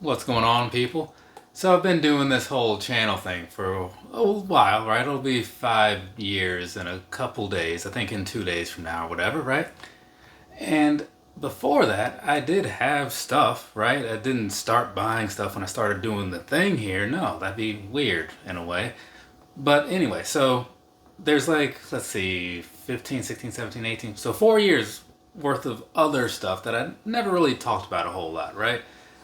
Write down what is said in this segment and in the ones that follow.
What's going on, people? So I've been doing this whole channel thing for a while, right? It'll be 5 years in a couple days, I think in 2 days from now or whatever, right? And before that, I did have stuff, right? I didn't start buying stuff when I started doing the thing here. No, that'd be weird in a way. But anyway, so there's like, let's see, 15, 16, 17, 18. So 4 years worth of other stuff that I never really talked about a whole lot, right?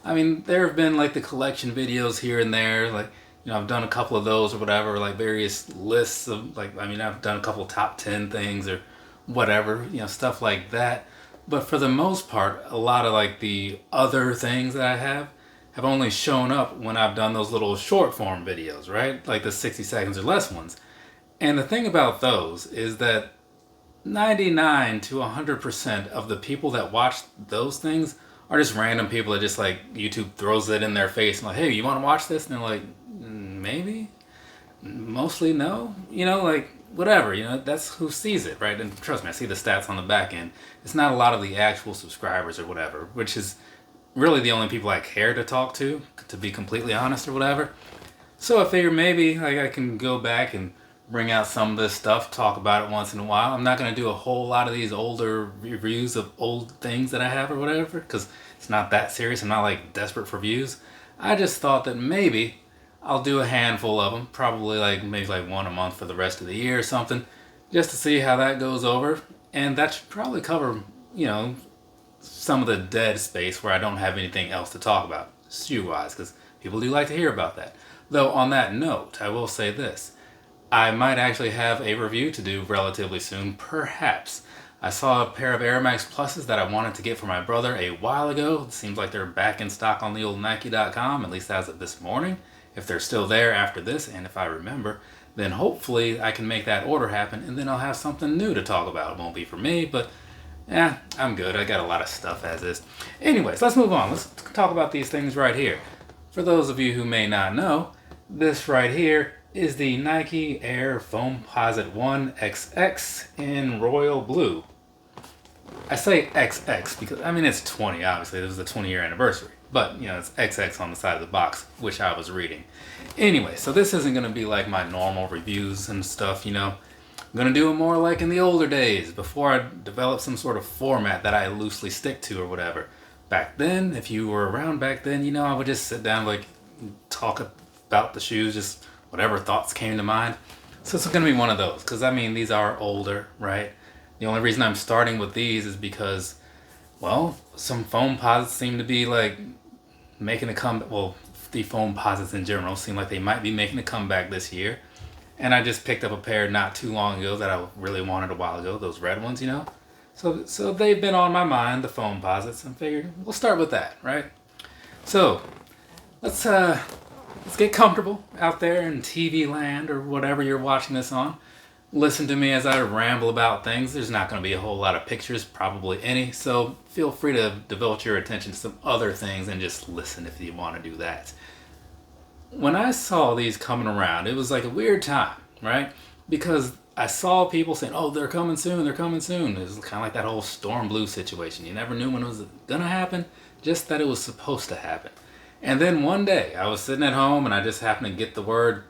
I mean, there have been like the collection videos here and there, like, I've done a couple of those or whatever, like various lists of, like, I mean, I've done a couple top 10 things or whatever, stuff like that. But for the most part, a lot of like the other things that I have only shown up when I've done those little short form videos, right? Like the 60 seconds or less ones. And the thing about those is that 99 to 100% of the people that watch those things are just random people that just like YouTube throws it in their face and like, hey, you want to watch this? And they're like, maybe, mostly no, like whatever, that's who sees it, right? And trust me, I see the stats on the back end. It's not a lot of the actual subscribers or whatever, which is really the only people I care to talk to be completely honest or whatever. So I figure maybe like I can go back and bring out some of this stuff, talk about it once in a while. I'm not going to do a whole lot of these older reviews of old things that I have or whatever, because it's not that serious. I'm not like desperate for views. I just thought that maybe I'll do a handful of them, probably like maybe like one a month for the rest of the year or something, just to see how that goes over. And that should probably cover, some of the dead space where I don't have anything else to talk about, shoe-wise, because people do like to hear about that. Though on that note, I will say this. I might actually have a review to do relatively soon, perhaps. I saw a pair of Air Max Pluses that I wanted to get for my brother a while ago. It seems like they're back in stock on the old Nike.com, at least as of this morning. If they're still there after this, and if I remember, then hopefully I can make that order happen, and then I'll have something new to talk about. It won't be for me, but I'm good. I got a lot of stuff as is. Anyways, let's move on. Let's talk about these things right here. For those of you who may not know, this right here is the Nike Air Foamposite One XX in royal blue. I say XX because, I mean, it's 20, obviously. This is the 20-year anniversary. But, it's XX on the side of the box, which I was reading. Anyway, so this isn't going to be like my normal reviews and stuff, I'm going to do it more like in the older days, before I developed some sort of format that I loosely stick to or whatever. Back then, if you were around back then, I would just sit down, like, talk about the shoes, just whatever thoughts came to mind. So it's going to be one of those, because I mean, these are older, right? The only reason I'm starting with these is because, well, some Foamposites seem to be like making a comeback. Well, the Foamposites in general seem like they might be making a comeback this year. And I just picked up a pair not too long ago that I really wanted a while ago, those red ones, So they've been on my mind, the Foamposites, and figured we'll start with that, right? So let's get comfortable out there in TV land or whatever you're watching this on. Listen to me as I ramble about things. There's not going to be a whole lot of pictures, probably any, so feel free to devote your attention to some other things and just listen if you want to do that. When I saw these coming around, it was like a weird time, right? Because I saw people saying, oh, they're coming soon, they're coming soon. It was kind of like that whole storm blue situation. You never knew when it was going to happen, just that it was supposed to happen. And then one day, I was sitting at home and I just happened to get the word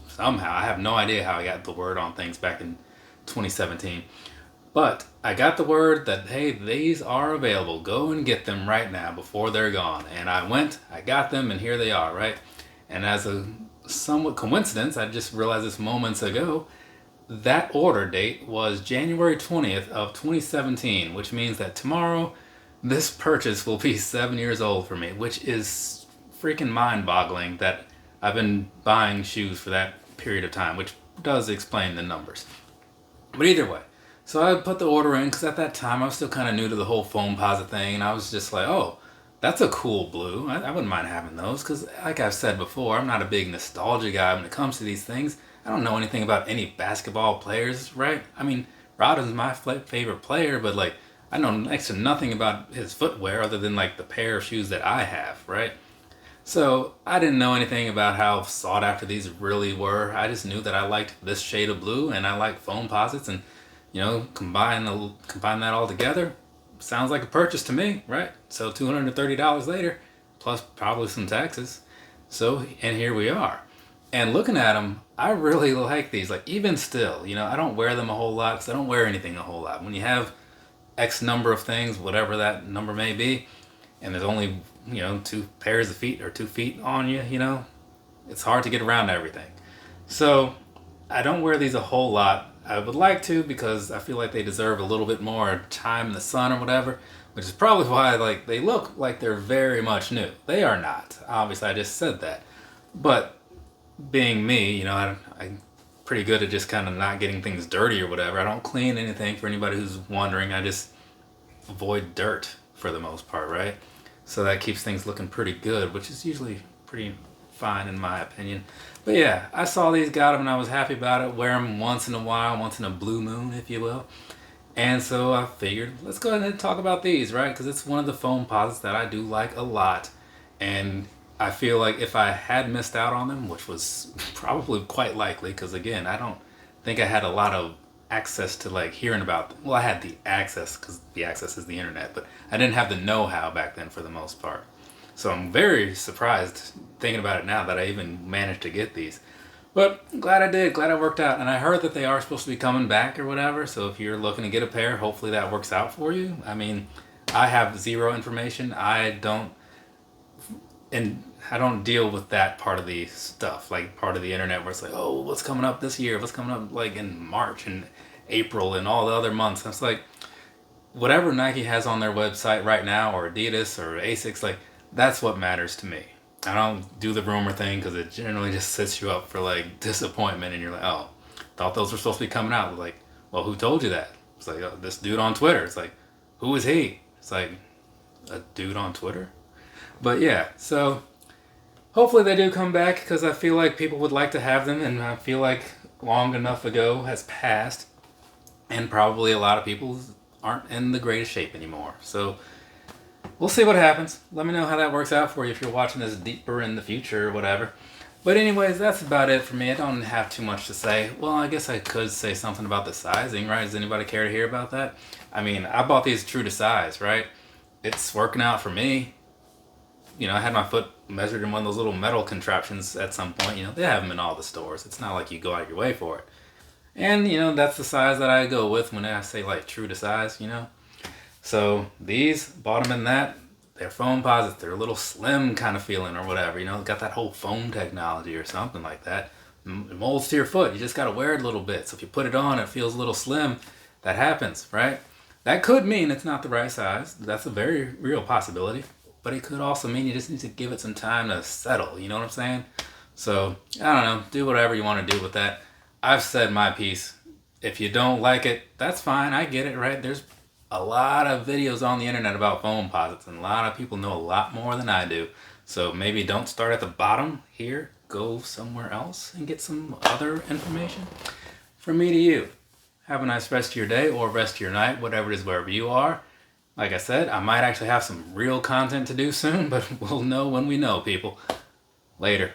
somehow. I have no idea how I got the word on things back in 2017. But I got the word that, hey, these are available. Go and get them right now before they're gone. And I went, I got them, and here they are, right? And as a somewhat coincidence, I just realized this moments ago, that order date was January 20th of 2017, which means that tomorrow this purchase will be 7 years old for me, which is freaking mind-boggling that I've been buying shoes for that period of time, which does explain the numbers. But either way, so I put the order in because at that time I was still kind of new to the whole Foamposite thing, and I was just like, oh, that's a cool blue. I wouldn't mind having those because, like I've said before, I'm not a big nostalgia guy when it comes to these things. I don't know anything about any basketball players, right? I mean, Rodden's my favorite player, but like, I know next to nothing about his footwear other than like the pair of shoes that I have, right? So I didn't know anything about how sought after these really were. I just knew that I liked this shade of blue and I like Foamposites, and combine that all together, sounds like a purchase to me, right? So $230 later, plus probably some taxes. So, and here we are. And looking at them, I really like these. Like, even still, you know, I don't wear them a whole lot because I don't wear anything a whole lot. When you have X number of things, whatever that number may be, and there's only, you know, 2 pairs of feet or 2 feet on you, you know, it's hard to get around everything. So I don't wear these a whole lot. I would like to because I feel like they deserve a little bit more time in the sun or whatever, which is probably why like they look like they're very much new. They are not. Obviously, I just said that. But being me, you know, I'm pretty good at just kind of not getting things dirty or whatever. I don't clean anything for anybody who's wondering. I just avoid dirt for the most part, right? So that keeps things looking pretty good, which is usually pretty fine in my opinion. But yeah, I saw these, got them, and I was happy about it. Wear them once in a while, once in a blue moon, if you will. And so I figured, let's go ahead and talk about these, right? Because it's one of the Foamposites that I do like a lot. And I feel like if I had missed out on them, which was probably quite likely, because again, I don't think I had a lot of access to like hearing about them. Well, I had the access because the access is the internet, but I didn't have the know-how back then for the most part. So I'm very surprised thinking about it now that I even managed to get these. But glad I did, glad it worked out. And I heard that they are supposed to be coming back or whatever. So if you're looking to get a pair, hopefully that works out for you. I mean, I have zero information. I don't deal with that part of the stuff, like part of the internet where it's like, oh, what's coming up this year? What's coming up like in March and April and all the other months? And it's like, whatever Nike has on their website right now, or Adidas or Asics, like, that's what matters to me. I don't do the rumor thing because it generally just sets you up for like disappointment, and you're like, oh, thought those were supposed to be coming out. Like, well, who told you that? It's like, oh, this dude on Twitter. It's like, who is he? It's like, a dude on Twitter? But yeah, so hopefully they do come back because I feel like people would like to have them, and I feel like long enough ago has passed, and probably a lot of people aren't in the greatest shape anymore. So we'll see what happens. Let me know how that works out for you if you're watching this deeper in the future or whatever. But anyways, that's about it for me. I don't have too much to say. Well, I guess I could say something about the sizing, right? Does anybody care to hear about that? I mean, I bought these true to size, right? It's working out for me. You know, I had my foot measured in one of those little metal contraptions at some point. You know, they have them in all the stores. It's not like you go out your way for it. And, you know, that's the size that I go with when I say, like, true to size, you know. So these, bought them in that. They're Foamposites. They're a little slim kind of feeling or whatever. You know, got that whole foam technology or something like that. It molds to your foot. You just got to wear it a little bit. So if you put it on, it feels a little slim. That happens, right? That could mean it's not the right size. That's a very real possibility. But it could also mean you just need to give it some time to settle. You know what I'm saying? So, I don't know. Do whatever you want to do with that. I've said my piece. If you don't like it, that's fine. I get it, right? There's a lot of videos on the internet about Foamposites, and a lot of people know a lot more than I do. So maybe don't start at the bottom here. Go somewhere else and get some other information. From me to you. Have a nice rest of your day or rest of your night, whatever it is, wherever you are. Like I said, I might actually have some real content to do soon, but we'll know when we know, people. Later.